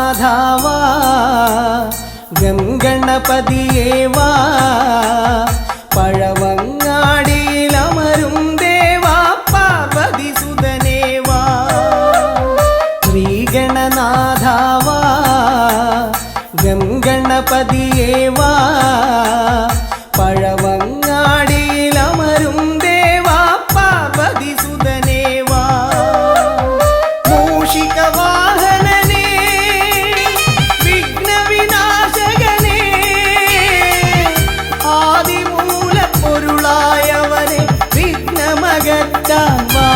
ശ്രീഗണനാഥാവാ ഗംഗണപതിയേവാ പഴവങ്ങാടിയിലമരും ദേവാ പാർവതി സുതനേവാ ശ്രീഗണനാഥാവാ ഗംഗണപതിയേവാ പഴവങ്ങാടിയിലമരും ദേവാ പാർവതി സുതനേവാ മൂഷികവാഹനനേ വിഘ്നവിനാശകനേ ആദിമൂലപ്പൊരുളായവനേ വിഘ്നമകറ്റാൻ വാ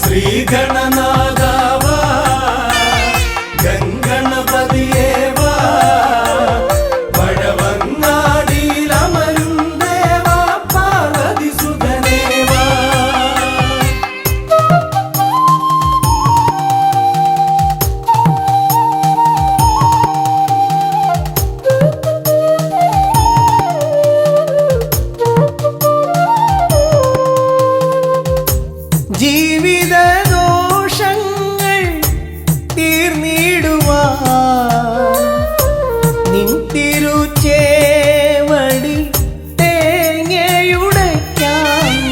ശ്രീഗണനാഥാവാ ഗംഗണപതിയേവാ പഴവങ്ങാടിയിലമരും ദേവാ പാർവതി സുതനേവാ ജീവിതദോഷങ്ങൾ തീർന്നിടുവാൻ നിൻ തിരുച്ചേവടി തേങ്ങയുടയ്ക്കാൻ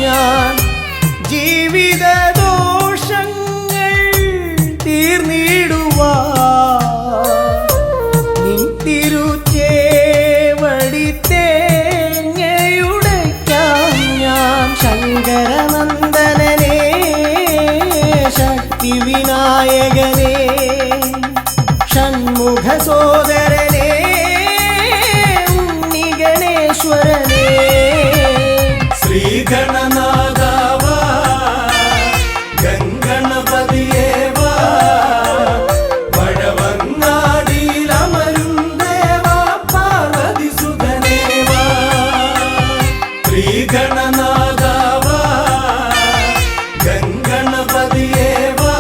ഞാൻ ജീവിതദോഷങ്ങൾ തീർന്നിടുവാൻ നിൻ തിരുച്ചേവടി തേങ്ങയുടയ്ക്കാൻ ഞാൻ ശങ്കരനന്ദനനേ ശക്തി വിനായകനേ ഷൺമുഖ സോദരനേ ഉണ്ണി ഗണേശ്വരനേ ശ്രീഗണനാഥാവാ ഗംഗണപതിയേവാ പഴവങ്ങാടിയിലമരും ദേവാ പാർവതി സുതനേവാ ശ്രീഗണനാഥാവാ ഗംഗണപതിയേവാ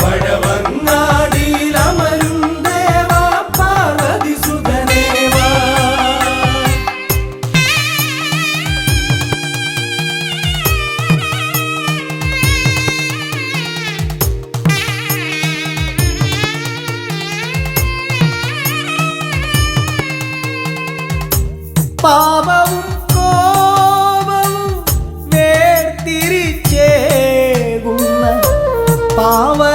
പഴവങ്ങാടിയിലമരും ദേവാ പാർവതി സുതനേവാ പാപവും കോപവും വേർതിരിച്ചേകുന്ന പാവനമൂർത്തിയാം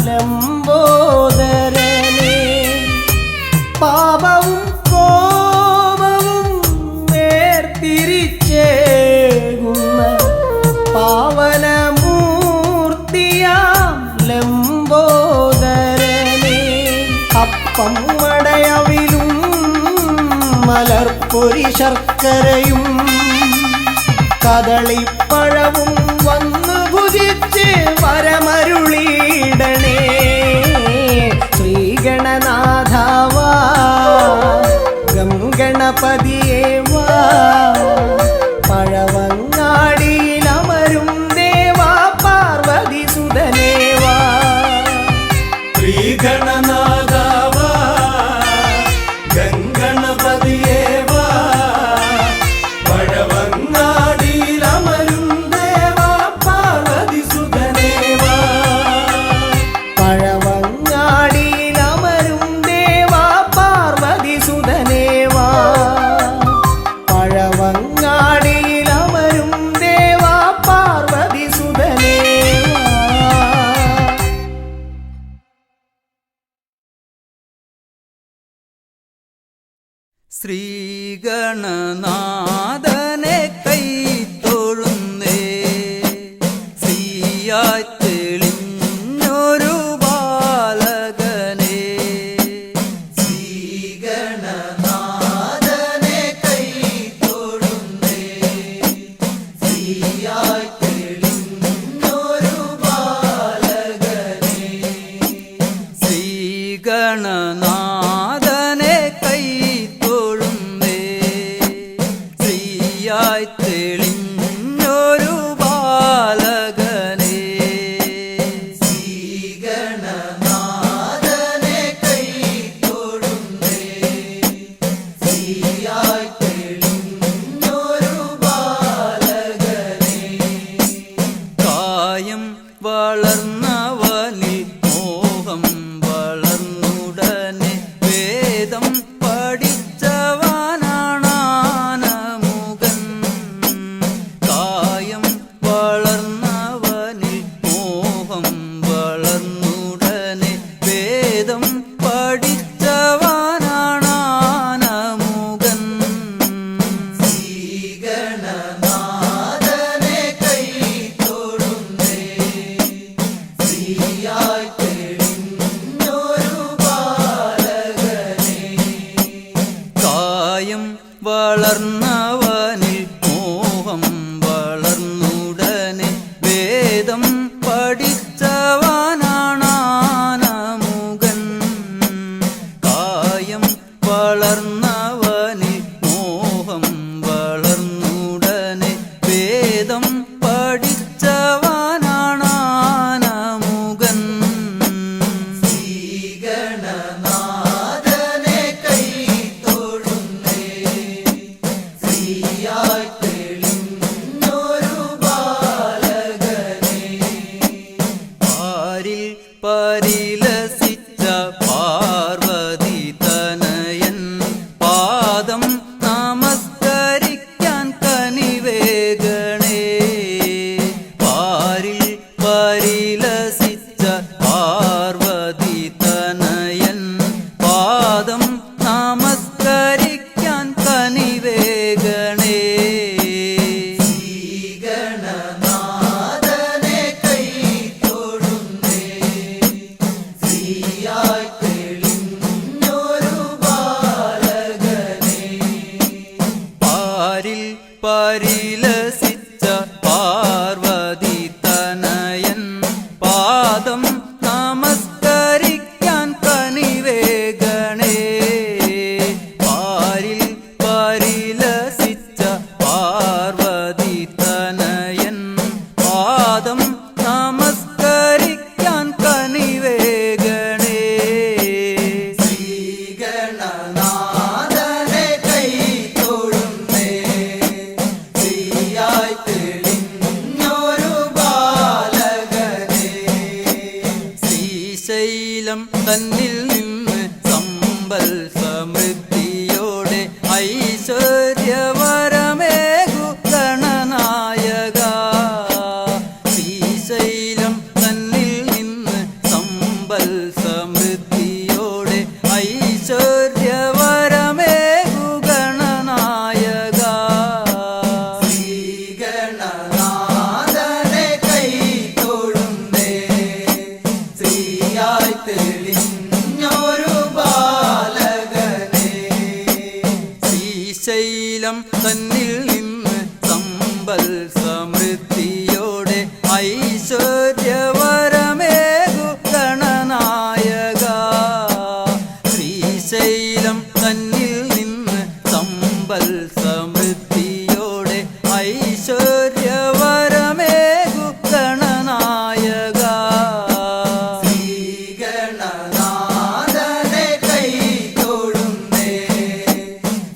ലംബോദരനേ പാപവും കോപവും വേർതിരിച്ചേകുന്ന പാവനമൂർത്തിയാം ലംബോദരനേ അപ്പം മടയവിലും മലർപ്പൊരി ശർക്കരയും കദളിപ്പഴവും വന്നു ഭുജിച്ച് വരമരുളിയിടണേ ശ്രീഗണനാഥാവാ ഗംഗണപതിയേവാ പഴവങ്ങാടിയിലമരും ദേവാ പാർവതി സുതനേവാ ശ്രീഗണനാഥാവാ ഗംഗണപതിയേവാ പഴവങ്ങാടിയിലമരും ദേവാ പാർവതി സുതനേവാ പഴവങ്ങാടിയിലമരും ദേവാ പാർവതി സുതനേവാ പഴവങ്ങാടിയിലമരും ദേവാ പാർവതി സുതനേവാ ശ്രീഗണനാഥനെ കൈത്തൊഴുന്നേ ശ്രീയായി തെളിഞ്ഞൊരു ബാലകനെ ശ്രീഗണനാഥനെ കൈത്തൊഴുന്നേ ശ്രീയായി തെളിഞ്ഞൊരു ബാലകനെ ശ്രീഗണനാഥനെ കൈത്തൊഴുന്നേ ശ്രീയായി തെളിഞ്ഞൊരു ബാലകനെ ശ്രീഗണനാഥനെ കൈത്തൊഴുന്നേ ശ്രീയായി തെളിഞ്ഞൊരു ബാലകനെ കായം വളർന്ന ശ്രീശൈലം തന്നിൽ നിന്ന് സമ്പൽ സമൃദ്ധിയോടെ ഐശ്വര്യവരമേകു ഗണനായക. ശ്രീശൈലം തന്നിൽ നിന്ന് സമ്പൽ സമൃദ്ധിയോടെ ഐശ്വര്യവരമേകു ഗണനായക. ശ്രീഗണനാഥനെ കൈ തൊഴുന്നേ, ശ്രീയായി തെളിഞ്ഞൊരു ബാലകനെ. ശ്രീശൈലം തന്നിൽ നിന്ന് സമ്പൽ സമൃദ്ധിയോടെ ഐശ്വര്യവരമേകു ഗണനായക. ശ്രീശൈലം തന്നിൽ നിന്ന് സമ്പൽ സമൃദ്ധിയോടെ ഐശ്വര്യവരമേകു ഗണനായക. ശ്രീഗണനാഥനെ കൈ തൊഴുന്നേ,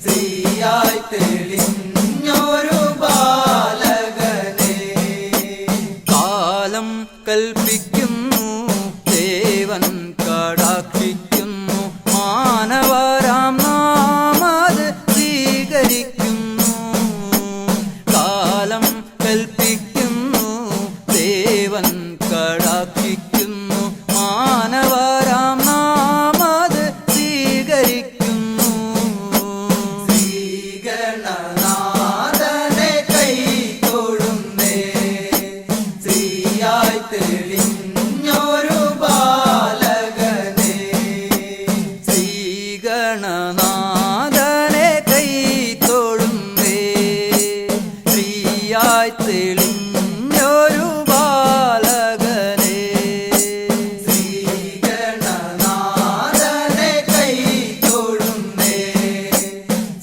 ശ്രീയായി തെളിഞ്ഞൊരു ബാലകനെ. കാലം കൽപ്പിക്കുന്നു, ദേവൻ കടാക്ഷിക്കുന്നു, മാനവരാം നാമത് സ്വീകരിക്കുന്നു. കാലം കൽപ്പിക്കുന്നു, ദേവൻ കടാക്ഷിക്കുന്നു, മാനവരാം നാമത് സ്വീകരിക്കുന്നു. ശ്രീഗണനാഥനെ കൈ തൊഴുന്നേ, ശ്രീയായി തെളിഞ്ഞൊരു ബാലകനെ. ശ്രീഗണനാഥനെ കൈ തൊഴുന്നേ, ശ്രീയായി തെളിഞ്ഞൊരു ബാലകനെ. ശ്രീഗണനാഥനെ കൈ തൊഴുന്നേ,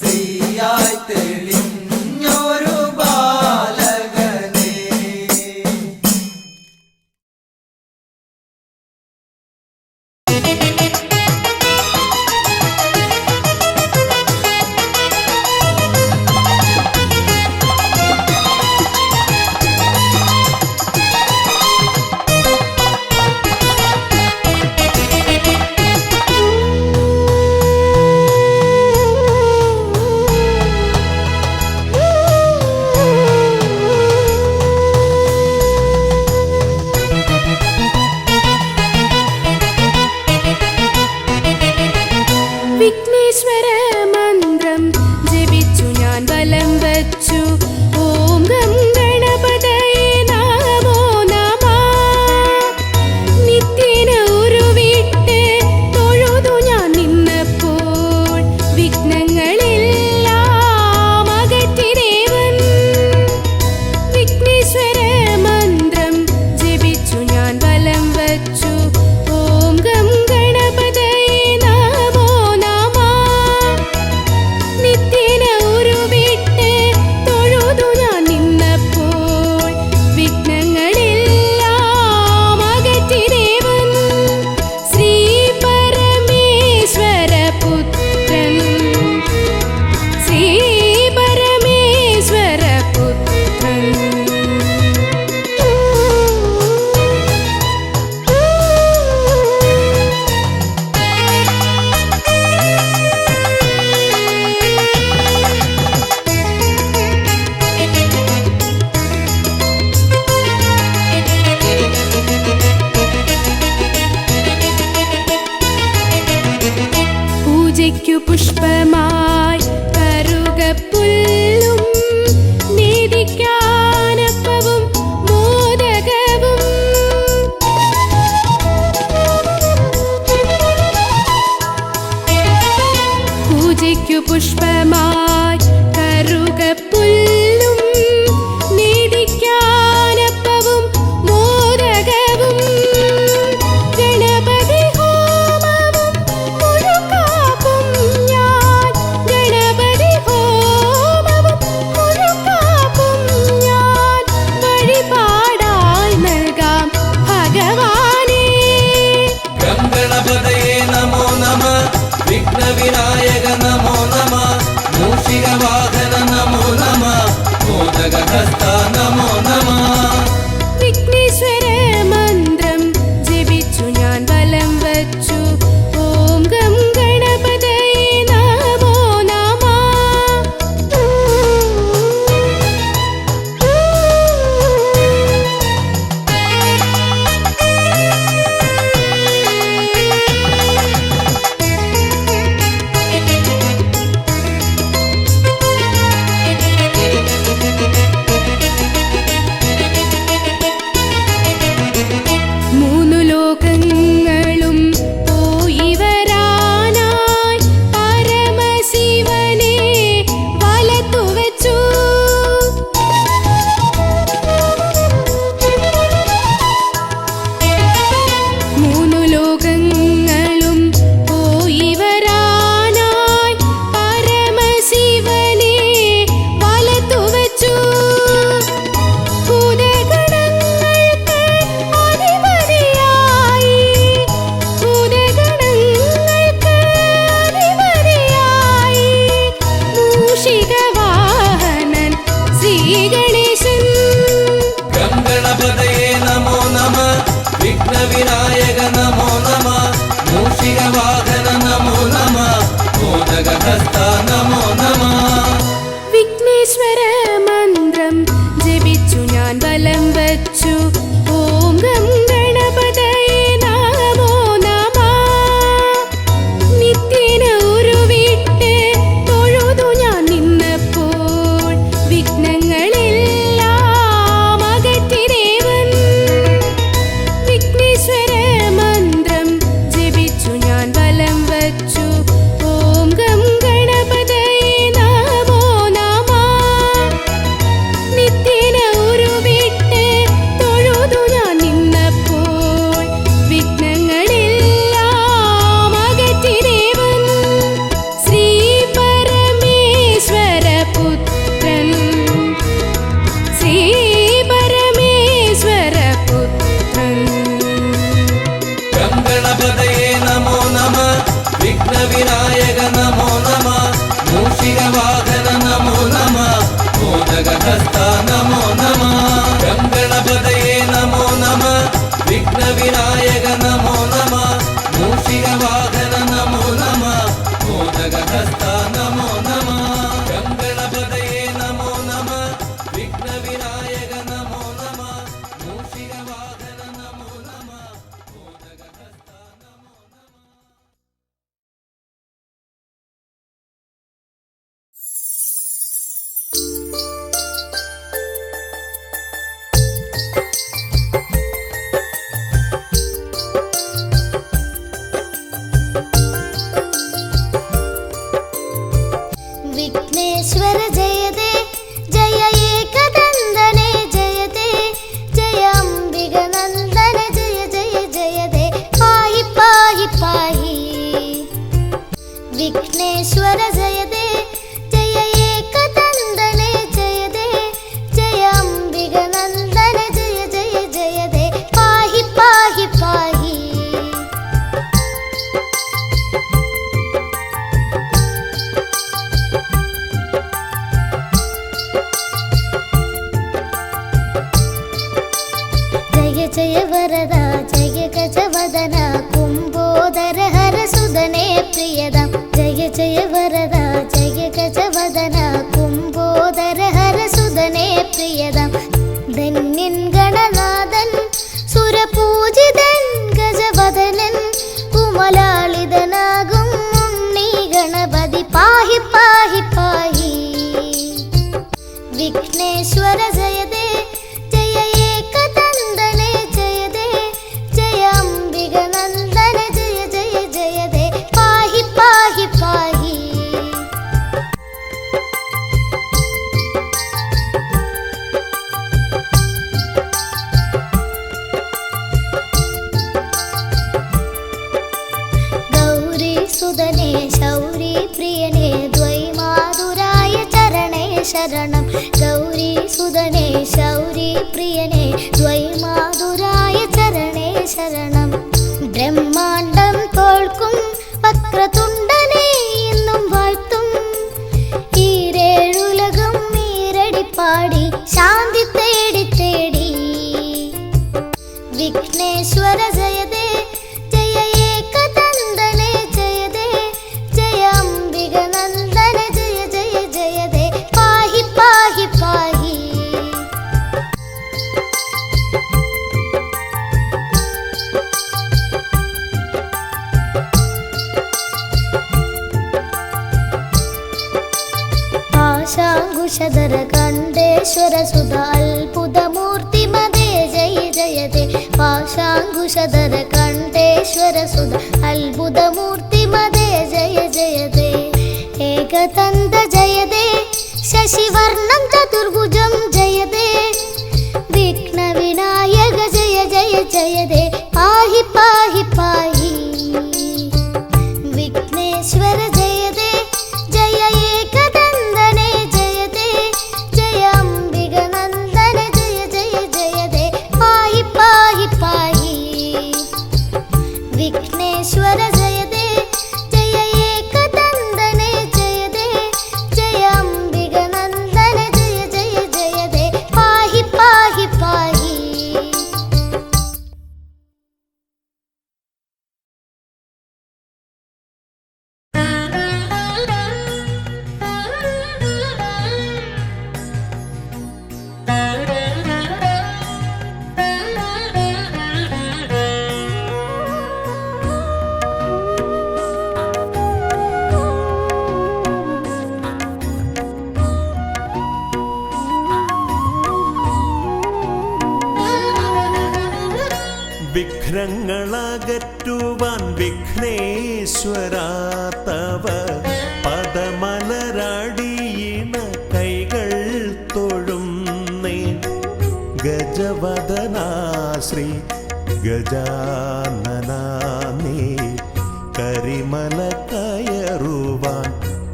ശ്രീയായി തെളിഞ്ഞൊരു ബാലകനെ. വിഘ്നേശ്വര മന്ത്രം ജപിച്ചു ഞാൻ വലം വച്ചു. ഓം ഗം ഗണപതയേ നമോ നമഃ. നിത്യേന ഉരുവിട്ട് തൊഴുതു ഞാൻ നിന്നപ്പോൾ വിഘ്നങ്ങളെല്ലാം അകറ്റിദേവൻ. വിഘ്നേശ്വര മന്ത്രം ജപിച്ചു ഞാൻ വലം വച്ചു. ഓം ഗം ഗണപതയേ നമോ നമഃ. നിത്യേന ഉരുവിട്ട് തൊഴുതു ഞാൻ നിന്നപ്പോൾ വിഘ്നങ്ങളെല്ലാം അകറ്റിദേവൻ. ശ്രീ പരമേശ്വര പുത്രൻ, ശ്രീ പരമേശ്വര പുത്രൻ. പൂജയ്ക്കു പുഷ്പമായി കറുകപ്പുല്ലും നേദിക്കാനപ്പവും മോദകവും. പൂജയ്ക്കു പുഷ്പമായി കറുകപ്പുല്ലും നേദിക്കാനപ്പവും മോദകവും. ഗണപതി ഹോമവും മുഴുക്കാപ്പും ഞാൻ, ഗണപതി ഹോമവും മുഴുക്കാപ്പും ഞാൻ വഴിപാടായി നൽകാം ഭഗവാനേ. ഗംഗണപതയേ നമോ നമ, വിഘ്നവിനായക നമോ നമ, മൂഷികവാഹന നമോ നമ, മോദകഹസ്ത നമോ നമ. വിഘ്നേശ്വര മന്ത്രം ജപിച്ചു ഞാൻ വലം വിഘ്നവിനായക നമോ നമ മൂഷികവാഹന നമോ നമ മോദകഹസ്ത നമോ നമ ഗംഗണപതയേ നമോ നമ വിഘ്നവിനായക നമോ നമ മൂഷികവാഹന നമോ നമ മോദകഹസ്ത നമോ നമ ഗംഗണപതയേ നമോ നമ വിഘ്നവിനായക നമോ നമ മൂഷികവാഹന നമോ നമ മോദകഹസ്ത നമോ നമ. विघ्नेश्वर जयते जय एकदन्दने जयते जय अम्बिगनन्दन जय जय जयते पाहि पाहि पाहि विघ्नेश्वर जयते जय एकदन्दने जयते जय अम्बिगनन्दन जय जय जयते पाहि पाहि पाहि जय वरदा जय गजवदन कुम्भोदर हर सुदने प्रियदा जय जय वरदा जय गजवदन कुम्भोदर हर सुदने प्रियदा धन्यन गणनादन सुरपूजिതൻ गजवदनൻ കുമലാളിതനാകും ഉണ്ണി ഗണപതി പാഹി പാഹി പാഹി വിഘ്നേശ്വര ജയതേ ജയ ഏകദന്തനെ ജയതേ ജയ അംബികനന്ദന ജയ ജയ ജയതേ പാഹി പാഹി പാഹി ഗൗരി സുദനേ ശൗരി പ്രിയനേ ദ്വൈമാതുരായ ചരണേ ശരണം ഗൗരി സുദനേ ശൗരി പ്രിയനേ ദ്വൈമാതുരായ ചരണേ ശരണം ബ്രഹ്മാണ്ടം തോൽക്കും വക്രതുണ്ടനെ എന്നും വാഴ്ത്തും ഈരേഴുലകം ഈരടിപ്പാടി ശാന്തി തേടി തേടി വിഘ്നേശ്വര ജയതേ ജയ ഏകദന്തനെ ജയതേ ജയ അംബികനന്ദന ജയ ജയ ജയതേ പാഹി പാഹി പാഹി പാശാങ്കുശധര കണ്ഠേശ്വര സുത അത്ഭുതമൂർത്തി മതേ ജയ ജയതേ പാശാങ്കുശധര കണ്ഠേശ്വര സുത അത്ഭുതമൂർത്തി മതേ ജയ ജയതേ ഏകദന്ത ജയതേ ശശിവർണം ചതുർഭുജം ജയതേ വിഘ്നവിനായക ജയ ജയ ജയതേ പാഹി പാഹി പാഹി വിഘ്നേശ്വര ജയതേ ജയ ഏകദന്തനെ ജയതേ ജയ അംബികനന്ദന ജയ ജയ ജയതേ പാഹി പാഹി പാഹി വിഘ്നേശ്വര ജയതേ ജയ ഏകദന്തനെ ജയതേ ജയ അംബികനന്ദന ജയ ജയ ജയതേ പാഹി പാഹി പാഹി വിഘ്നങ്ങളകറ്റുവാൻ വിഘ്നേശ്വരാ തവ പദമലരടിയിണ കൈകൾ തൊഴുന്നേ ഗജവദനാ ശ്രീ ഗജാനനാ നീ കരിമല കയറുവാൻ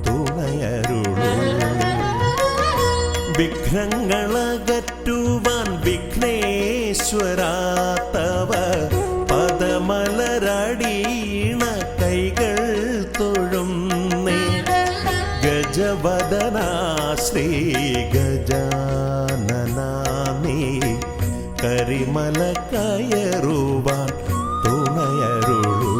തുണയരുളൂ വിഘ്നങ്ങളകറ്റുവാൻ വിഘ്നേശ്വരാ തവ പദമലരടിയിണ കൈകൾ തൊഴുന്നേ ശ്രീ ഗജാനനാ നീ കരിമല കയറുവാൻ തുണയരുളൂ.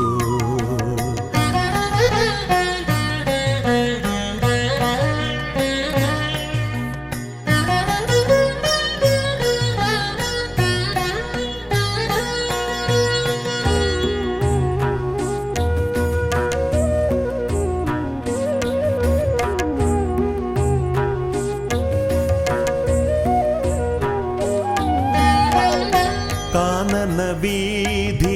കാനന വീതിയിലൂടെ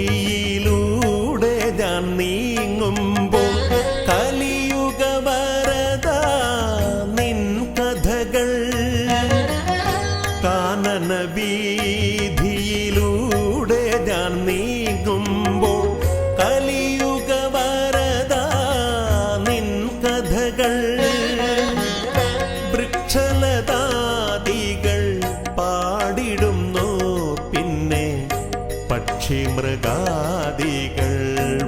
ഞാൻ നീങ്ങുമ്പോൾ കലിയുഗ വരദ നിൻ കഥകൾ. കാനന വീതിയിലൂടെ ഞാൻ നീങ്ങുമ്പോൾ കലിയുഗ വരദ നിൻ കഥകൾ. വൃക്ഷലതാദികൾ പാടിടുന്നു, പിന്നെ പക്ഷി മൃഗാദികൾ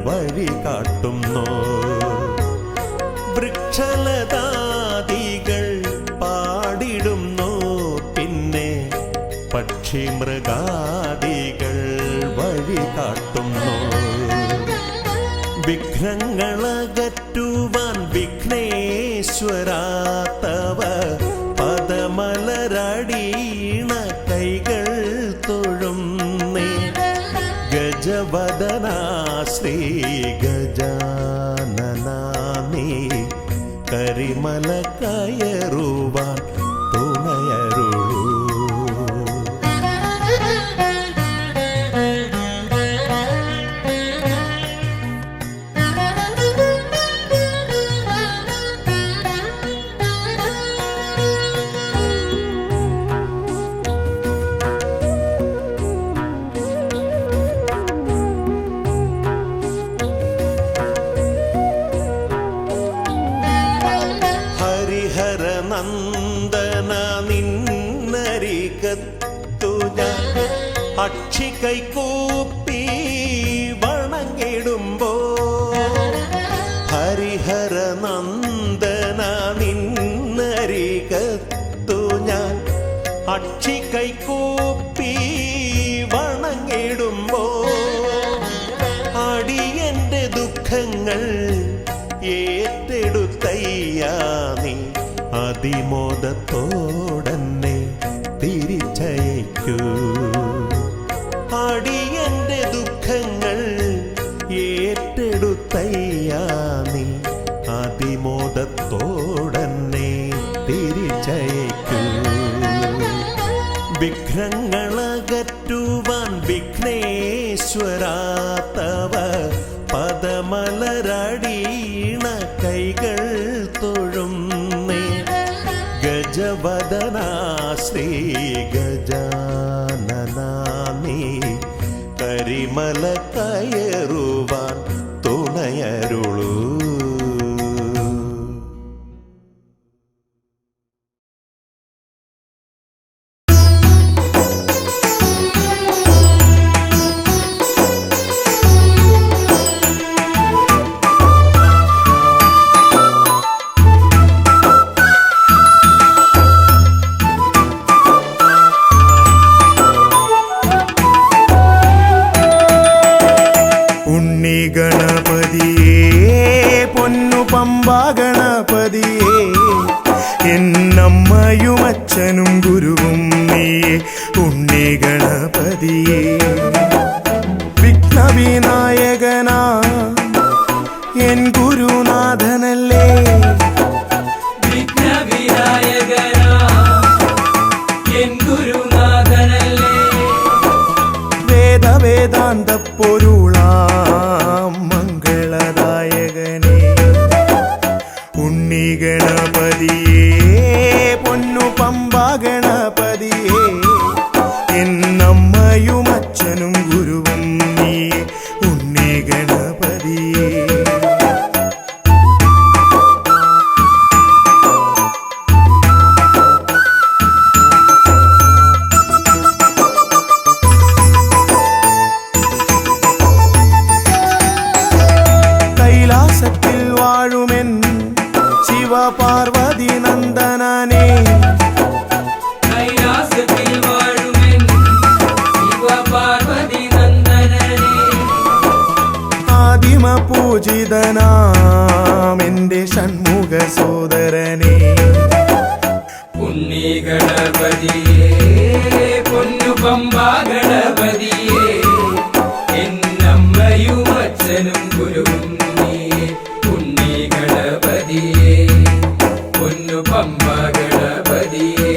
വഴി കാട്ടുന്നു. വൃക്ഷലതാദികൾ പാടിടുന്നു, പിന്നെ പക്ഷി മൃഗാദികൾ വഴി കാട്ടുന്നു. വിഘ്നങ്ങളകറ്റുവാൻ വിഘ്നേശ്വരാ തവ പദമലരടീണ കൈകൾ തൊഴുന്നേ. ഗജവദനാ ശ്രീ ഗജാനനാ നീ കരിമല കയറുവാൻ തുണയരുളൂ. നന്ദന നിന്നരികത്തു ഞാൻ അക്ഷി കൈകൂപ്പി വണങ്ങിടുമ്പോ. ഹരിഹര നന്ദന നിന്നരികത്തു ഞാൻ അക്ഷി കൈകൂപ്പി വണങ്ങിടുമ്പോ. അടിയന്റെ ദുഃഖങ്ങൾ ഏറ്റെടുത്തയ്യാ നീ അതിമോദത്തോടന്നെ തിരിച്ചയക്കൂ. അടിയന്റെ ദുഃഖങ്ങൾ ഏറ്റെടുത്തയ്യാ നീ അതിമോദത്തോടന്നെ തിരിച്ചയക്കൂ. വിഘ്നങ്ങളകറ്റുവാൻ വിഘ്നേശ്വരാ തവ പദമലരടീണ കൈകൾ തൊഴുന്നേ. ഗജവദനാ ശ്രീ ഗജാനനാ നീ കരിമല കയറുവാൻ തുണയരുളൂ. ഗണപതിയേ എന്നമ്മയും അച്ഛനും ഗുരുവും നീയേ ഉണ്ണി ഗണപതിയേ. വിഘ്നവിനായകനാ എൻ ഗുരുനാഥനല്ലേ. വിഘ്നവിനായകനാ എൻ ഗുരുനാഥനല്ലേ. വേദാന്ത പൊരുളാം മംഗളദായകനേ ഉണ്ണി ഗണപതിയേ പൊന്നു പമ്പ ഗണപതിയേ എന്നമ്മയും അച്ഛനും ഗുരുവും നീ ഉണ്ണി ഗണപതിയേ. കൈലാസത്തിൽ വാഴുമെൻ ശിവപാർവതി നന്ദനനേ പൂജിതനാം എൻ്റെ ഷൺമുഖ സോദരനെ ഉണ്ണി ഗണപതിയേ പൊന്നു പമ്പാ ഗണപതിയേ എന്നമ്മയും അച്ഛനും ഗുരുവും നീയേ ഉണ്ണി ഗണപതിയേ പൊന്നു പമ്പാ ഗണപതിയേ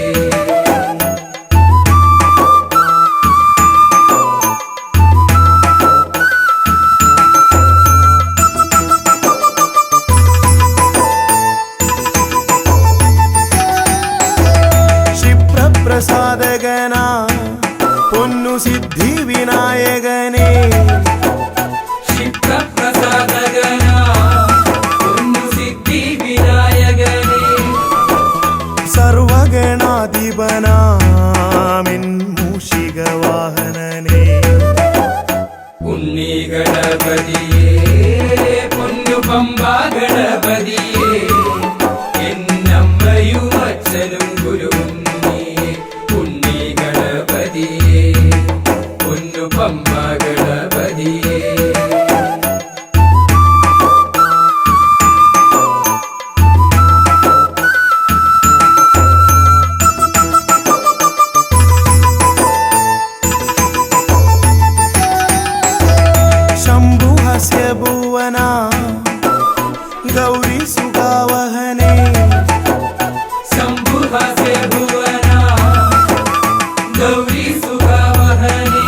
പ്രസാദകന പൊന്നു സിദ്ധി വിനായകനെ ക്ഷിപ്രപ്രസാദകന പൊന്നു സിദ്ധി വിനായകനെ സർവഗണാധിപനാമിൻ മൂഷിക വാഹനനെ ഉണ്ണി ഗണപതിയേ പൊന്നു പമ്പാ ഗണപതിയേ എന്നമ്മയും അച്ഛനും ഗുരുവും നീയേ ഉണ്ണി ഗണപതിയേ പൊന്നു പമ്പാ ഗണപതിയേ ശംഭുഹസ്യ ഭുവന ഗൗരി സുഖാവഹനെ ശംഭുഹാസ്യ ഭുവന ഗൗരി സുഖാവഹനേ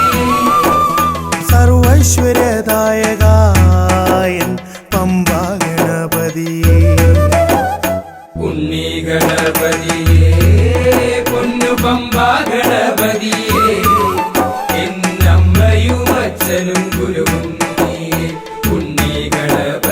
സർവൈശ്വര്യദായകായൻ പമ്പാ ഗണപതിയേ ഉണ്ണി ഗണപതിയേ പൊന്നു പമ്പാ ഗണപതിയേ എന്നമ്മയും അച്ഛനും ഗുരുവും നീയേ ഉണ്ണി ഗണപതിയേ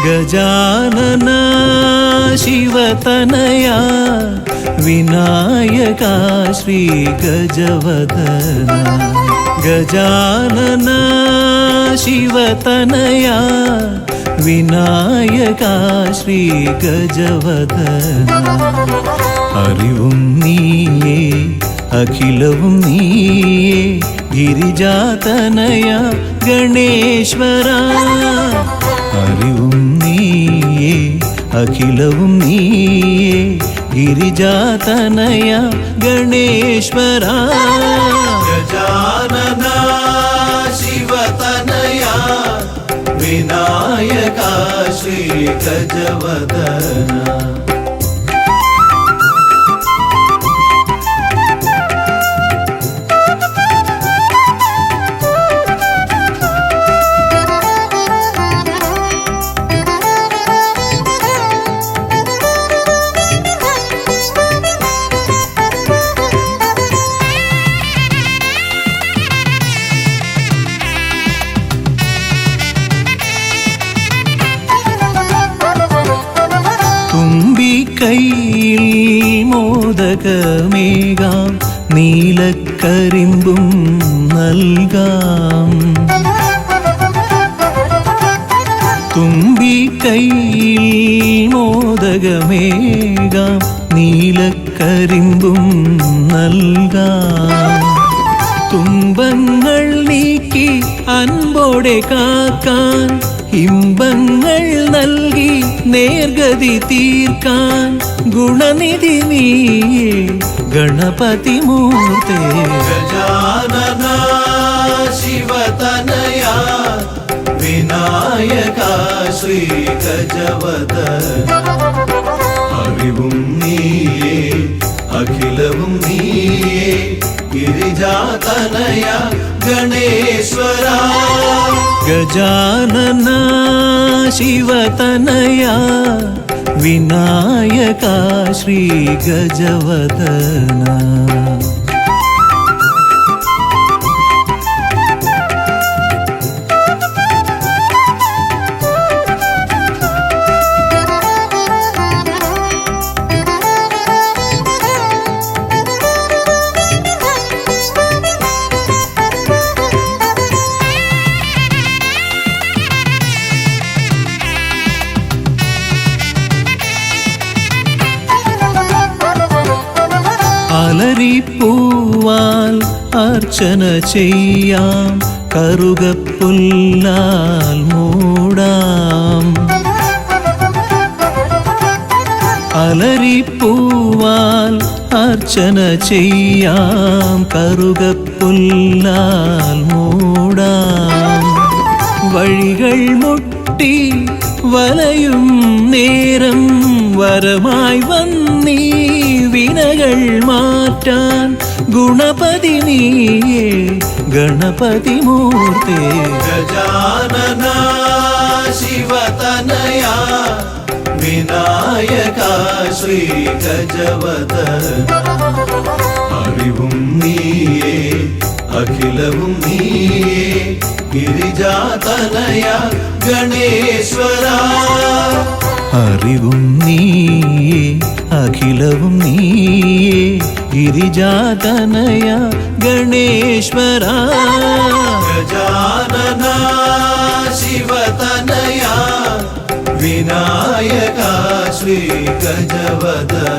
ഗജാനന ശിവതനയ വിനായക ശ്രീ ഗജവദന ഗജാനന ശിവതനയ വിനായക ശ്രീ ഗജവദന അറിവും നീയേ അഖിലവും നീയേ ഗിരിജാതനയ ഗണേശ്വര അറിവും നീയേ അഖിലവും നീയേ ഗിരിജാതനയ ഗണേശ്വര ഗജാനന ശിവതനയ വിനായക ശ്രീ ഗജവദന കൈയിൽ മോദകമേകാം നീലക്കരിമ്പും നൽകാം തുമ്പി കൈയിൽ മോദകമേകാം നീലക്കരിമ്പും നൽകാം തുമ്പങ്ങൾ നീക്കി അൻപോടെ കാക്കാൻ ഇമ്പങ്ങൾ നൽകി നേർഗതി തീർക്കാൻ ഗുണനിധി നീയേ ഗണപതി മൂർത്തേ ഗജാനന ശിവതനയ വിനായക ശ്രീ ഗജവദന അറിവും നീയേ അഖിലവും നീയേ ഗിരിജാതനയ ഗണേശ്വര ഗജാനന ശിവതനയ വിനായക ശ്രീ ഗജവദന അലരിപ്പൂവാൽ അർച്ചന ചെയ്യാം കറുകപ്പുല്ലാൽ മൂടാം അലരിപ്പൂവാൽ അർച്ചന ചെയ്യാം കറുകപ്പുല്ലാൽ മൂടാം വഴികൾ മുട്ടി വലയും നേരം വരമായി വന്നീ വിനകൾ മാറ്റാൻ ഗുണപതി നീയേ ഗണപതി മൂർത്തേ ഗജാനന ശിവതനയ വിനായക ശ്രീ ഗജവദന അറിവും നീയേ അഖിലവും നീയേ ഗിരിജാതനയ ഗണേശ്വര അറിവും നീയേ അഖിലവും നീയേ ഗിരിജാതനയ ഗണേശ്വര ഗജാനന ശിവതനയ വിനായക ശ്രീ ഗജവദന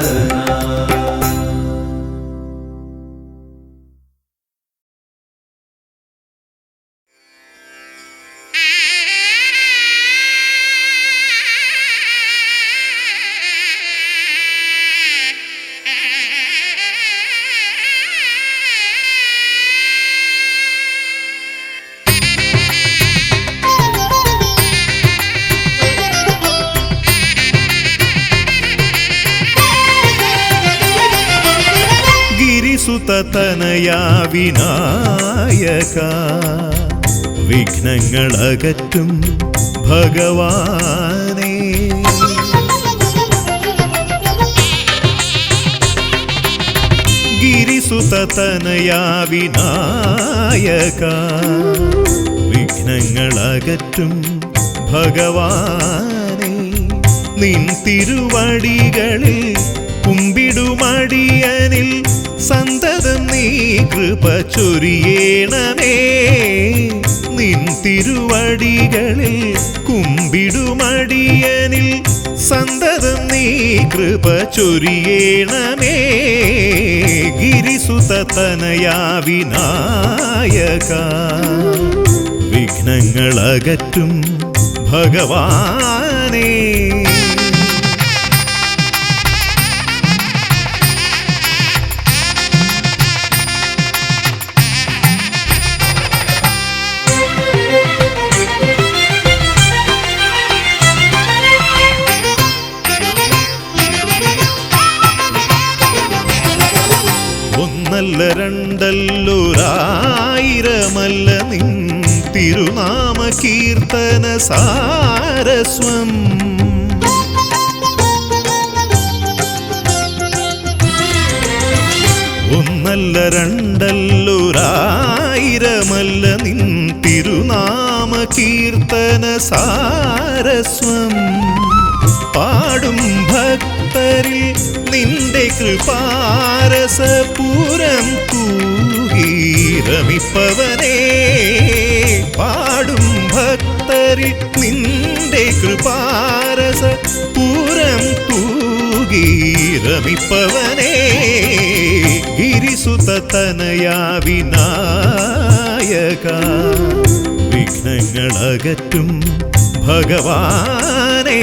സുതനയാ വിനായക വിഘ്നങ്ങളകറ്റും ഭഗവാനേ ഗിരിസുതനയാ വിനായക വിഘ്നങ്ങളകറ്റും ഭഗവാനേ നിൻ തിരുവടികളിൽ കുമ്പിടുമടിയനിൽ സന്തതം നീ കൃപ ചൊരിയേണമേ. നിൻ തിരുവടികളിൽ കുമ്പിടുമടിയനിൽ സന്തതം നീ കൃപ ചൊരിയേണമേ. ഗിരിസുത തനയാ വിനായക വിഘ്നങ്ങളകറ്റും ഭഗവാനേ. ഒന്നല്ല രണ്ടല്ലൊരായിരമല്ല നിൻ തിരുനാമ കീർത്തന സാരസ്വം. ഒന്നല്ല രണ്ടല്ലൊരായിരമല്ല നിൻ തിരുനാമ കീർത്തന സാരസ്വം. പാടും ഭക്തരിൽ നിന്റെ കൃപാരസപൂരം തൂകീരമിപ്പവനേ. പാടും ഭക്തരിൽ നിന്റെ കൃപാരസപൂരം തൂകീരമിപ്പവനേ. ഗിരിസുത തനയാ വിനായക വിഘ്നങ്ങളകറ്റും ഭഗവാനേ.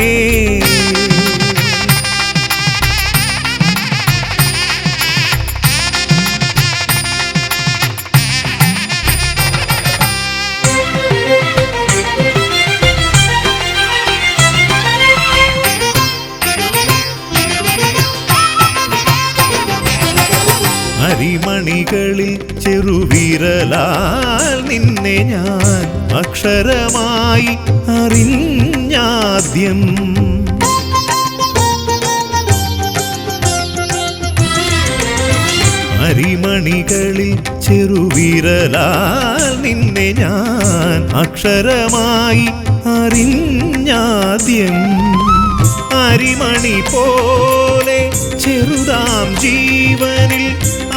അരിമണികളിൽ ചെറുവിരലാൽ നിന്നെ ഞാൻ അക്ഷരമായി അറിഞ്ഞാദ്യം. അരിമണികളിൽ ചെറുവിരലാൽ നിന്നെ ഞാൻ അക്ഷരമായി അറിഞ്ഞാദ്യം. അരിമണി പോലെ ചെറുതാം ജീവനിൽ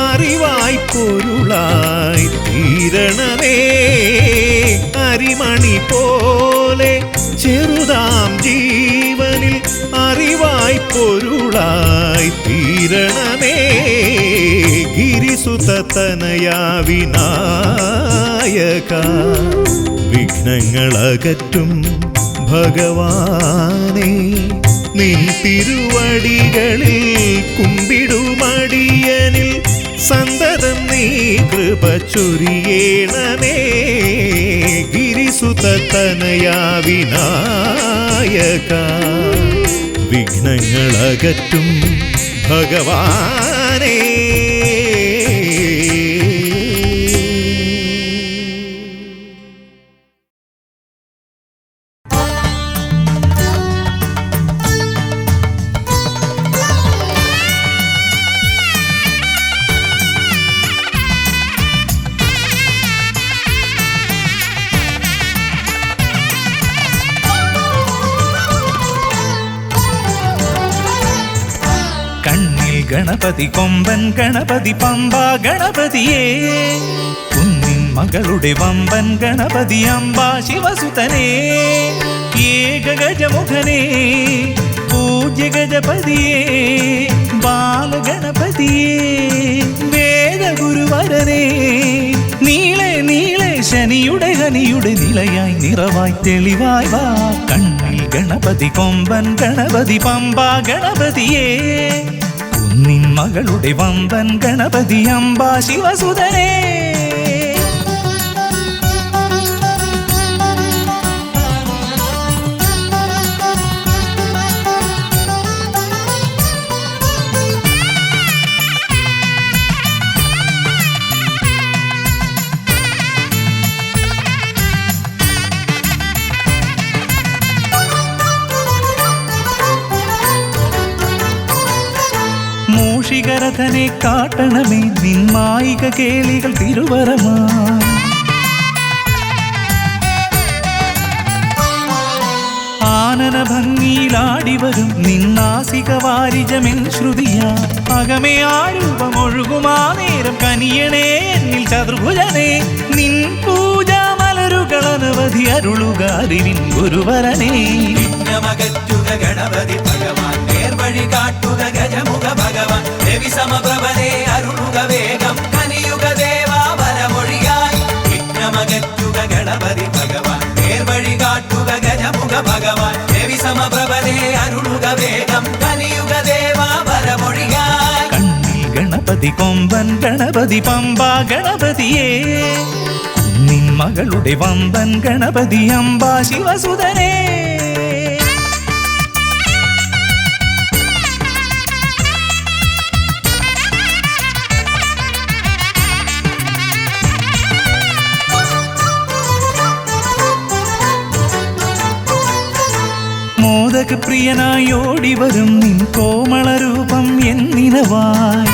അറിവായി പൊരുളായി തീരണമേ. അരിമണി പോലെ ചെറുതാം ജീവനിൽ അറിവായി പൊരുളായി തീരണമേ. ഗിരിസുത തനയാ വിനായക വിഘ്നങ്ങളകറ്റും ഭഗവാനേ. നിൻ തിരുവടികളിൽ കുമ്പിടുമടിയനിൽ സന്തതം നീ കൃപ ചൊരിയേണമേ. ഗിരിസുത തനയാ വിനായക വിഘ്നങ്ങളകറ്റും ഭഗവാനേ. ഗണപതി കൊമ്പൻ ഗണപതി പമ്പ ഗണപതിയേ. കുന്നിൻ മകളുടെ വമ്പൻ ഗണപതി അമ്പ ശിവസുതനേ. ഏകഗജമുഖനേ പൂജ്യ ഗജപതിയേ. ബാലഗണപതിയേ വേദഗുരുവരനേ. നീളെ നീളെ ശനിയുടെ ഹനിയുടെ നിലയായി നിറവായി തെളിവായി വാ. കണ്ണിൽ ഗണപതി കൊമ്പൻ ഗണപതി പമ്പ ഗണപതിയേ. നിൻ മകളുടെ വമ്പൻ ഗണപതി അമ്പ ശിവസുതനേ. മൂഷികരഥനെ കാട്ടണമേ നിൻ മായിക കേളികൾ തിരുവരമാ. ആനന ഭംഗിയിൽ ഉള്ളിലാടി വരും നിന്നാസിക വാരിജമെൻ ശ്രുതിയാ അകമേ ആ രൂപമൊഴുകുമാ നേരം കനിയണേ എന്നിൽ ചതുർഭുജനേ നിൻ പൂജാ മലരുകൾ അനവധി അരുളുക അറിവിൻ ഗുരുവരനേ വിഘ്നമകറ്റുക ഗണപതി ഭഗവാൻ നേർവഴി കാട്ടുക ഗജമുഖ ഭഗവാൻ രവി സമപ്രഭനെ അരുളുക വേഗം കനിയുക ദേവാ വരമൊഴിയായി വിഘ്നമകറ്റുക ഗണപതി ഭഗവാൻ നേർവഴി കാട്ടുക ഗജമുഖ ഭഗവാൻ രവി സമപ്രഭനെ അരുളുക വേഗം കനിയുക ദേവാ വരമൊഴിയായി കണ്ണിൽ ഗണപതി കൊമ്പൻ ഗണപതി പമ്പ ഗണപതിയേ നിൻ മകളുടെ വമ്പൻ ഗണപതി അംബാ ശിവസുതനേ മോദകപ്രിയനായി ഓടിവരും നിൻ കോമളരൂപം എന്നിനവായി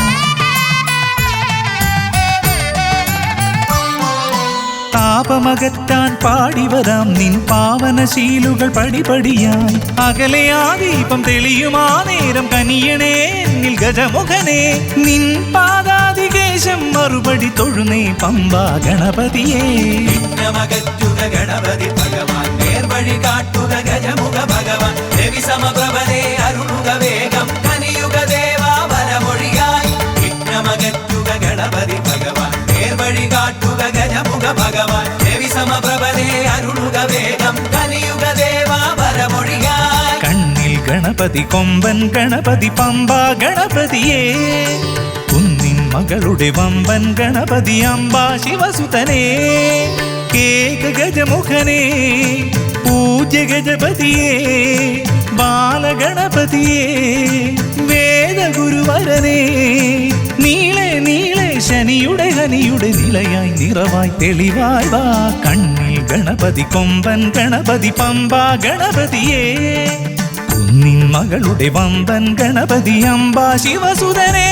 താപമകറ്റാൻ പാടിവരാം നിൻ പാവനശീലുകൾ പടിപടിയായി അകലെ ആ ദീപം തെളിയുമാ നേരം കനിയണേ എന്നിൽ ഗജമുഖനെ നിൻ പാദാതികേശം മറുപടി തൊഴുന്നേ പമ്പാ ഗണപതിയേ വിഘ്നമകറ്റുക ഗണപതി ഭഗവാൻ നേർവഴി കാട്ടുക ഗജമുഖ ഭഗവാൻ രവി സമപ്രഭനെ അരുളുക വേഗം കനിയുക ദേവാ വരമൊഴിയായി വിഘ്നമകറ്റുക ഗണപതി ഭഗവാൻ നേർവഴി കാട്ടുക ഗജമുഖ ഭഗവാൻ രവി സമപ്രഭനെ അരുളുക വേഗം കനിയുക ദേവാ വരമൊഴിയായി കണ്ണിൽ ഗണപതി കൊമ്പൻ ഗണപതി പമ്പ ഗണപതിയേ കുന്നിൻ മകളുടെ വമ്പൻ ഗണപതി അംബാ ശിവസുതനേ കേക ഗജമുഖനേ പൂജ്യ ഗജപതിയേ ബാലഗണപതിയേ വേദഗുരുവരനേ നീളെ നീളെ ശനിയുടെ ഹനിയുടെ നിലയായി നിറവായി തെളിവായി വാ കണ്ണിൽ ഗണപതി കൊമ്പൻ ഗണപതി പമ്പ ഗണപതിയേ കുന്നിൻ മകളുടെ വമ്പൻ ഗണപതി അംബാ ശിവസുതനേ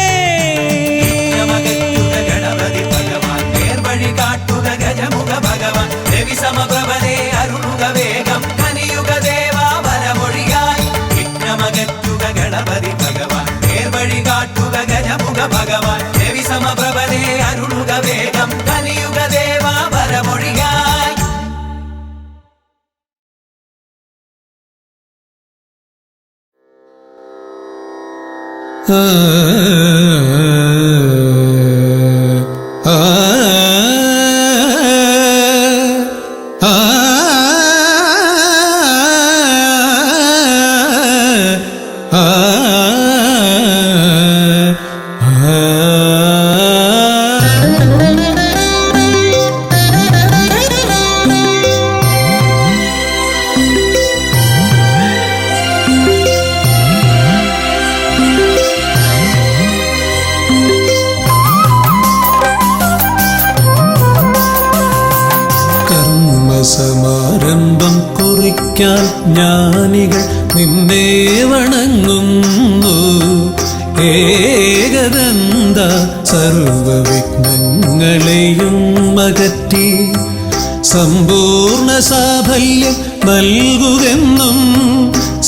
വിഘ്നമകറ്റുക ഗണപതി ഭഗവാൻ നേർവഴി കാട്ടുക ഗജമുഖ ഭഗവാൻ രവി സമപ്രഭനെ അരുളുക വേഗം കനിയുക ദേവാ വരമൊഴിയായി വിഘ്നമകറ്റുക ഗണപതി ഭഗവാൻ നേർവഴി കാട്ടുക ഗജമുഖ ഭഗവാൻ രവി സമപ്രഭനെ അരുളുക വേഗം കനിയുക ദേവാ വരമൊഴിയായി സമാരംഭം കുറിക്കാൻ ജ്ഞാനികൾ നിന്നെ വണങ്ങുന്നു ഏകദന്ത സർവവിഘ്നങ്ങളെയും അകറ്റി സമ്പൂർണ്ണ സാഫല്യം നൽകുകെന്നും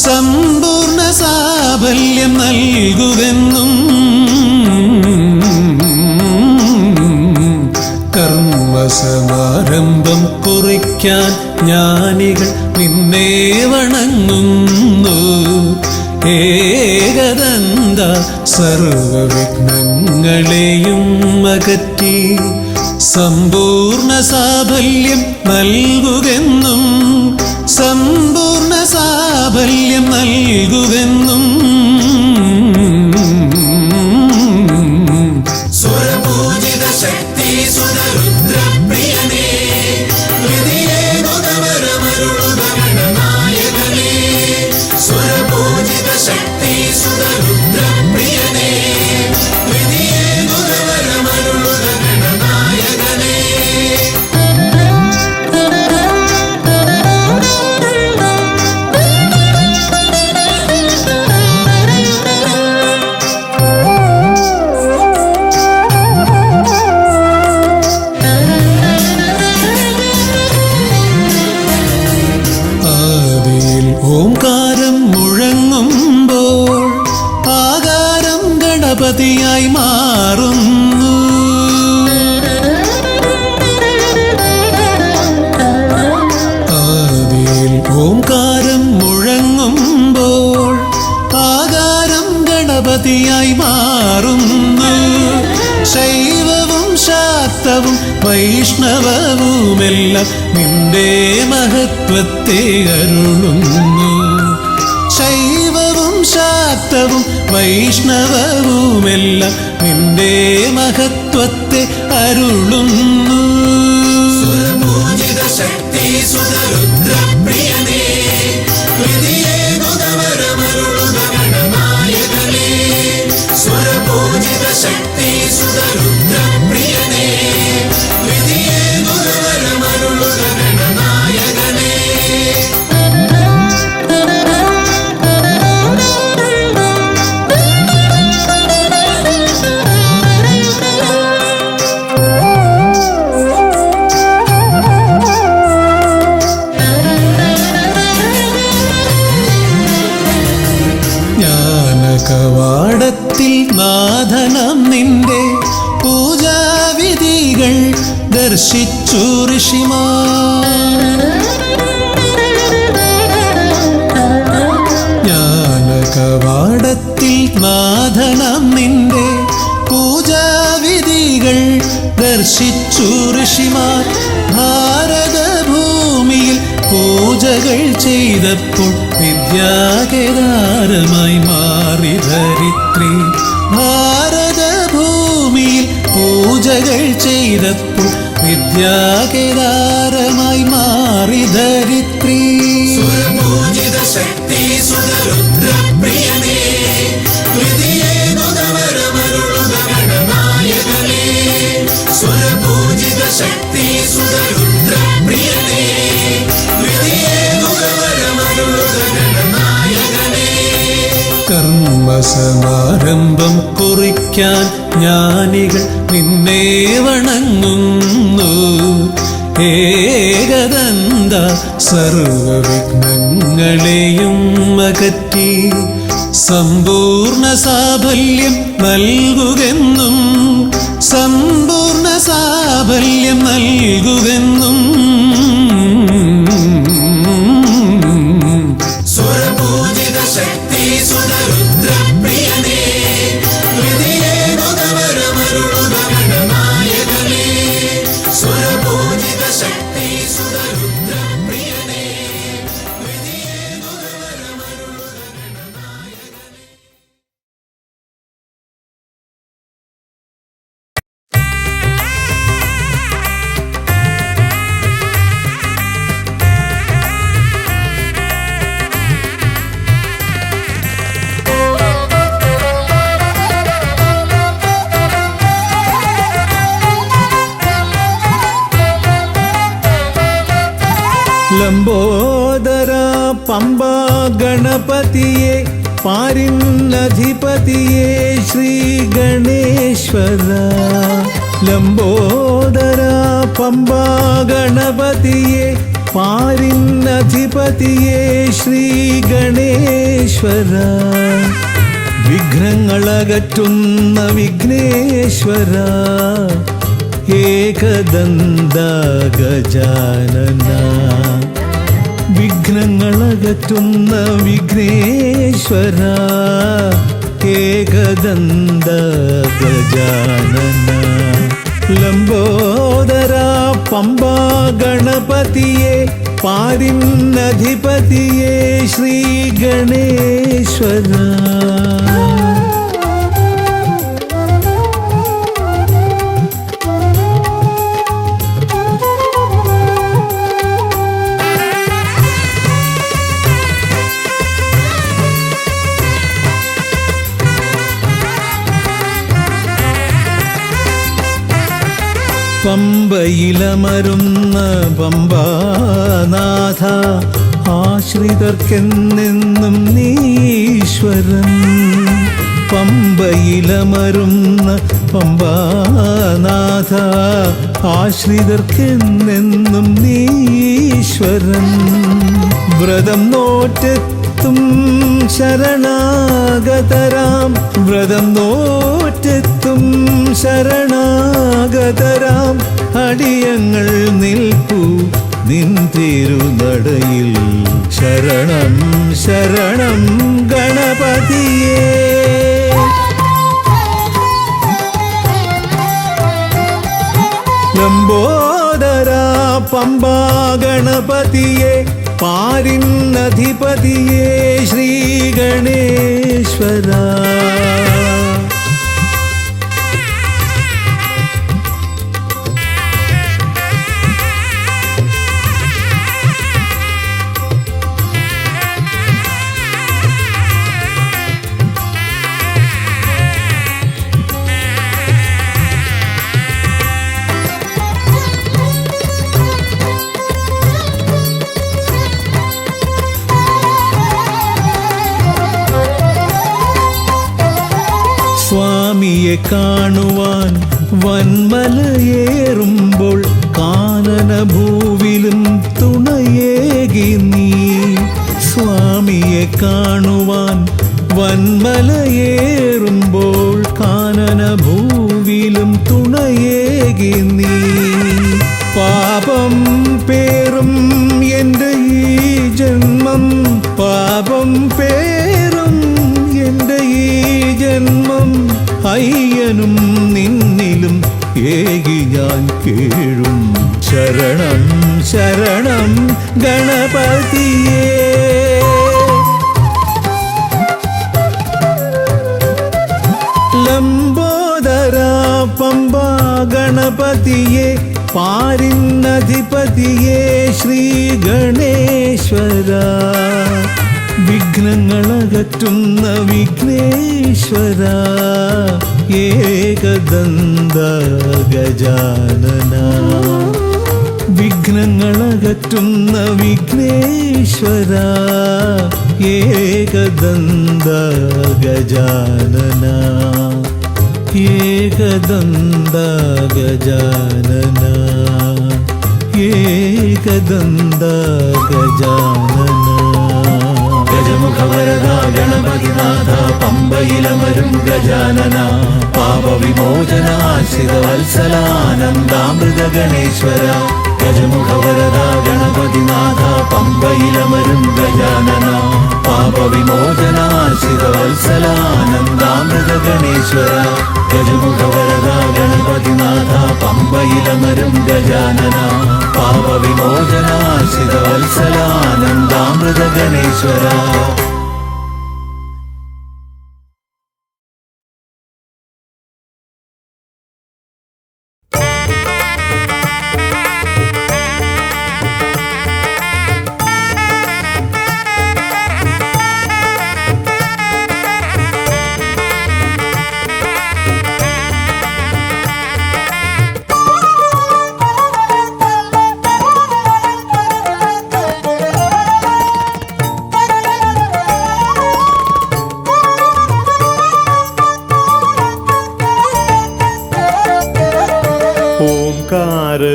സമ്പൂർണ്ണ സാഫല്യം നൽകുകെന്നും കർമ്മസമാരംഭം കുറിക്കാൻ ജ്ഞാനികൾ നിന്നെ വണങ്ങുന്നു ഏകദന്ത സർവവിഘ്നങ്ങളെയും അകറ്റി സമ്പൂർണ്ണ സാഫല്യം നൽകുകെന്നും സമ്പൂർണ്ണ സാഫല്യം നൽകുകെന്നും സ്വരപൂജിത ശക്തി സുരരുദ്രപ്രിയനേ ഹൃദയേ ഗുണവരമരുളുക ഗണനായകനേ സ്വരപൂജിത ശക്തി സുരരുദ്രപ്രിയനേ ഹൃദയേ ഗുണവരമരുളുക ഗണനായകനേ ഓംകാരം മുഴങ്ങ ഗണപതിയായി മാറുന്നു. ആദിയിൽ ഓംകാരം മുഴങ്ങുമ്പോൾ ആകാരം ഗണപതിയായി മാറുന്നു. ശൈവവും ശാക്തവും വൈഷ്ണവവുമെല്ലാം നിന്റെ മഹത്വത്തെ അരുളുന്നു. ശൈവവും ശാക്തവും വൈഷ്ണവവുമെല്ലാം നിന്റെ മഹത്വത്തെ അരുളുന്നു. സുരപൂജിത ശക്തി സുതരുദ്രപ്രിയനേ, ഹൃദയേകുതവരമരുളുക ഗണനായകനേ. സുരപൂജിത ശക്തി സുതരുദ്രപ്രിയനേ, ഹൃദയേകുതവരമരുളുക ഗണനായകനേ. കവാടത്തിൽ നാഥനം നിന്റെ പൂജാവിധികൾ ദർശിച്ചു ഋഷിമാർ. ജ്ഞാനകവാടത്തിൽ നാഥനം നിന്റെ പൂജാവിധികൾ ദർശിച്ചു ഋഷിമാർ. ഭാരതഭൂമിയിൽ പൂജകൾ ചെയ്തപ്പോൾ വിദ്യാകേദാരമായി മാറി ധരിത്രി. ഭാരതഭൂമിയിൽ പൂജകൾ ചെയ്തപ്പോൾ വിദ്യാകേദാരമായി മാറി ധരിത്രി. സുരപൂജിത ശക്തി സുതരുദ്രപ്രിയനേ, ഹൃദയേകുതവരമരുളുക ഗണനായകനേ. സുരപൂജിത ശക്തി സുതരുദ്രപ്രിയനേ, ഹൃദയേകുതവരമരുളുക ഗണനായകനേ. കർമ്മസമാരംഭം കുറിക്കാൻ ജ്ഞാനികൾ നിന്നെ വണങ്ങുന്നു. ഏകദന്ത സർവവിഘ്നങ്ങളെയും അകറ്റി സമ്പൂർണ്ണ സാഫല്യം നൽകുകെന്നും സമ്പൂർണ്ണ സാഫല്യം നൽകുകെന്നും. സുരപൂജിത ശക്തി സുതരുദ്രപ്രിയനേ, ഹൃദയേകുതവരമരുളുക ഗണനായകനേ. സുരപൂജിത ശക്തി സുതരുദ്രപ്രിയനേ, ഹൃദയേകുതവരമരുളുക ഗണനായകനേ. ലംബോദര പമ്പ ഗണപതിയെ പാരിന്നധിപതിയെ ശ്രീ ഗണേശ്വര. ലംബോദര പമ്പ ഗണപതിയെ പാരിന്നധിപതിയെ ശ്രീ ഗണേശ്വര. വിഘ്നങ്ങളകറ്റുന്ന വിഘ്നേശ്വര, ഏകദന്ത ഗജാനന. വിഘ്നങ്ങളകറ്റുന്ന വിഘ്നേശ്വര, ഏകദന്ത ഗജാനന. ലംബോദര പമ്പ ഗണപതിയെ പാരിന്നധിപതിയെ ശ്രീ ഗണേശ്വര. പമ്പയിലമരുന്ന പമ്പാനാഥ, ആശ്രിതർക്കെന്നെന്നും നീശ്വരൻ. പമ്പയിലമരുന്ന പമ്പാനാഥ, ആശ്രിതർക്കെന്നെന്നും നീശ്വരൻ. വ്രതം നോറ്റെത്തി നോറ്റെത്തും ശരണാഗതരാം വ്രതം നോറ്റെത്തും ശരണാഗതരാം അടിയങ്ങൾ നിൽപ്പൂ നിൻ തിരുനടയിൽ ശരണം ശരണം ഗണപതിയേ. ലംബോദരാ പമ്പാ ഗണപതിയേ പാരിന്നധിപതിയേ ശ്രീ ഗണേശ്വരാ. സ്വാമിയെ കാണുവാൻ വന്മലയേറുമ്പോൾ കാനനഭൂവിലും തുണയേകി നീ. സ്വാമിയെ കാണുവാൻ വന്മലയേറുമ്പോൾ കാനനഭൂവിലും തുണയേകി നീ. പാപം പേറും എൻ്റെ ഈ ജന്മം പാപം പേറും എൻ്റെ ഈ ജന്മം അയ്യനും നിന്നിലും ഏകി ഞാൻ കേഴും ശരണം ശരണം ഗണപതിയേ. ലംബോദരാ പമ്പാ ഗണപതിയേ പാരിന്നധിപതിയേ ശ്രീ ഗണേശ്വരാ. വിഘ്നങ്ങളകറ്റുന്ന വിഘ്നേശ്വര ഏകദന്ത ഗജാനന. വിഘ്നങ്ങളകറ്റുന്ന വിഘ്നേശ്വര ഏകദന്ത ഗജാനന. ഏകദന്ത ഗജാനന ഏകദന്ത ഗജാനന. ഗജമുഖവരദ ഗണപതിനാഥ പമ്പയിലമരും ഗജാനന. പാപവിമോചനാശ്രിതവത്സലാനന്ദാമൃത ഗണേശ്വര. ഗജമുഖവരദ ഗണപതിനാഥ പമ്പയിലമരും ഗജാനന. പാപവിമോചനാശ്രിതവത്സലാനന്ദാമൃത ഗണേശ്വര. ഗജമുഖവരദ ഗണപതിനാഥ പമ്പയിലമരും ഗജാനന. പാപവിമോചനാശ്രിതവത്സലാനന്ദാമൃത ഗണേശ്വര.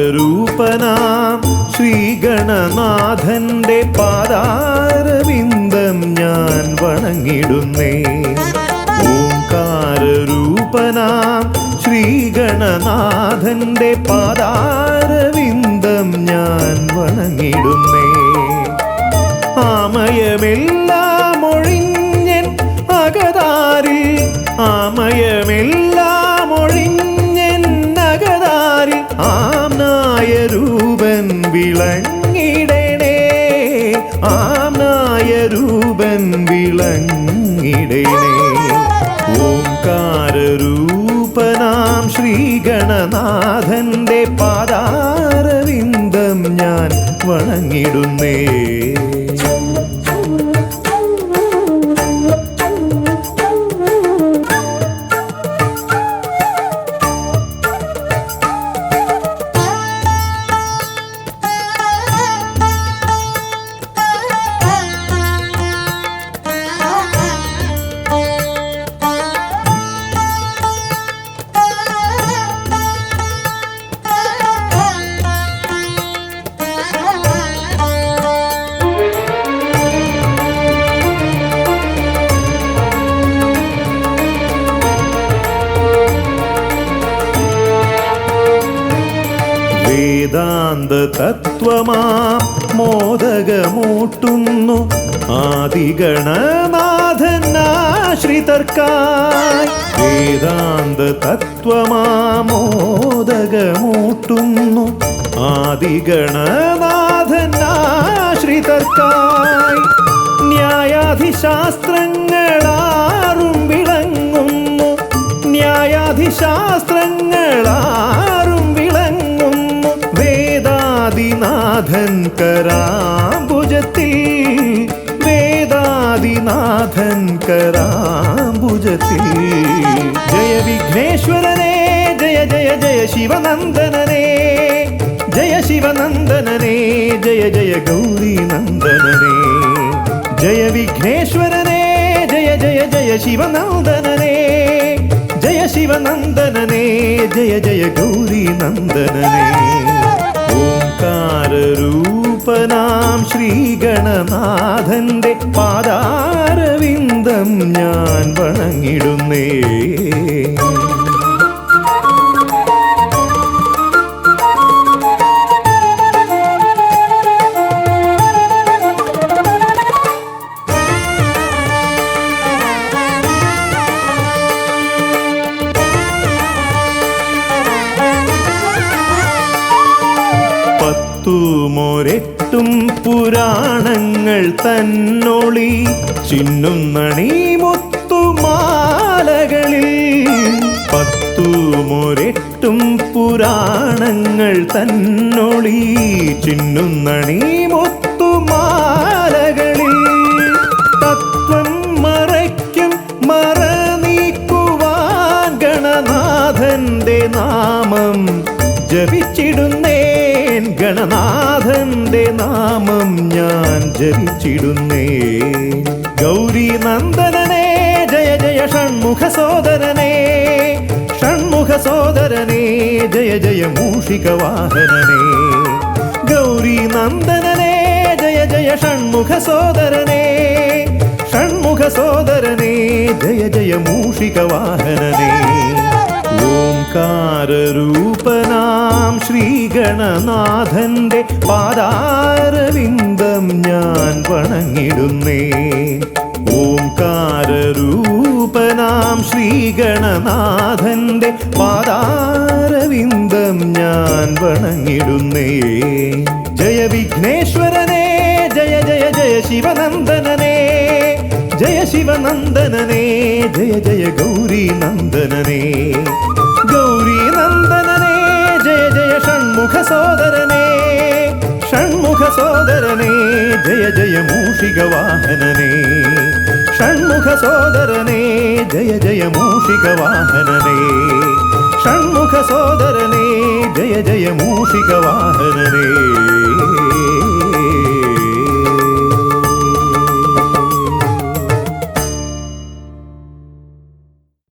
ഓംകാരരൂപനാം ശ്രീഗണനാഥന്റെ പാദാരവിന്ദം ഞാൻ വണങ്ങിടുന്നേ. ഓംകാരരൂപനാം ശ്രീഗണനാഥന്റെ പാദാരവിന്ദം ഞാൻ വണങ്ങിടുന്നേ. ആമയമെല്ലാം ഒഴിഞ്ഞൻ അകതാരിൽ ആമയമെല്ലാം ഒഴിഞ്ഞൻ അകതാരിൽ ആംനായ രൂപൻ വിളങ്ങിടണേ. ആംനായ രൂപൻ വിളങ്ങിടണേ. ഓംകാരരൂപനാം ശ്രീഗണനാഥന്റെ പാദാരവിന്ദം ഞാൻ വണങ്ങിടുന്നേ. വേദാന്ത തത്വമാം മോദകമൂട്ടുന്നു ആദിഗണനാഥനാശ്രിതർക്കായി. വേദാന്ത തത്വമാം മോദകമൂട്ടുന്നു ആദിഗണനാഥനാശ്രിതർക്കായി. ന്യായാധിശാസ്ത്രങ്ങളാറും വിളങ്ങുന്നു, ന്യായാധിശാസ്ത്രങ്ങളാറും വിളങ്ങുന്നു വേദാദിനാഥൻ കരാംബുജത്തിൽ, വേദാദിനാഥൻ കരാംബുജത്തിൽ. ജയ വിഘ്നേശ്വരനേ ജയ ജയ ജയ ശിവനന്ദനനേ, ജയ ശിവനന്ദനനേ ജയ ജയ ഗൗരീനന്ദനനേ. ജയ വിഘ്നേശ്വരനേ ജയ ജയ ജയ ശിവനന്ദനനേ, ജയ ശിവനന്ദനനേ ജയ ജയ ഗൗരീനന്ദനനേ. ഓംകാരരൂപനാം ശ്രീഗണനാഥന്റെ പാദാരവിന്ദം ഞാൻ വണങ്ങിടുന്നേ. പത്തുമൊരെട്ടും പുരാണങ്ങൾ തന്നൊളി ചിന്നുന്നണി മുത്തുമാലകളിൽ. പത്തുമൊരെട്ടും പുരാണങ്ങൾ തന്നൊളി ചിന്നുന്നണി മുത്തുമാലകളിൽ. തത്വം മറയ്ക്കും മറ നീക്കുവാൻ ഗണനാഥന്റെ നാമം ജപിച്ചിടുന്നേൻ, ഗണനാഥന്റെ നാമം ഞാൻ ജപിച്ചിടുന്നേൻ. ഗൗരീനന്ദനനേ ജയ ജയ ഷൺമുഖ സോദരനേ, ഷൺമുഖ സോദരനേ ജയ ജയ മൂഷികവാഹനനേ. ഗൗരീനന്ദനനേ ജയ ജയ ഷൺമുഖ സോദരനേ, ഷൺമുഖ സോദരനേ ജയ ജയ മൂഷികവാഹനനേ. ഓംകാരരൂപനാം ശ്രീഗണനാഥന്റെ പാദാരവിന്ദം ഞാൻ വണങ്ങിടുന്നേ. ഓംകാരരൂപനാം ശ്രീഗണനാഥന്റെ പാദാരവിന്ദം ഞാൻ വണങ്ങിടുന്നേ. ജയ വിഘ്നേശ്വരനേ ജയ ജയ ജയ ശിവനന്ദനനേ, ജയ ശിവനന്ദനനേ ജയ ജയ ഗൗരീനന്ദനനേ. ഗൗരീനന്ദനനേ ജയ ജയ ഷൺമുഖ സോദരനേ, ഷൺമുഖ സോദരനേ ജയ ജയ മൂഷികവാഹനനേ. ഷൺമുഖ സോദരനേ ജയ ജയ മൂഷികവാഹനനേ, ഷൺമുഖ സോദരനേ ജയ ജയ മൂഷികവാഹനനേ.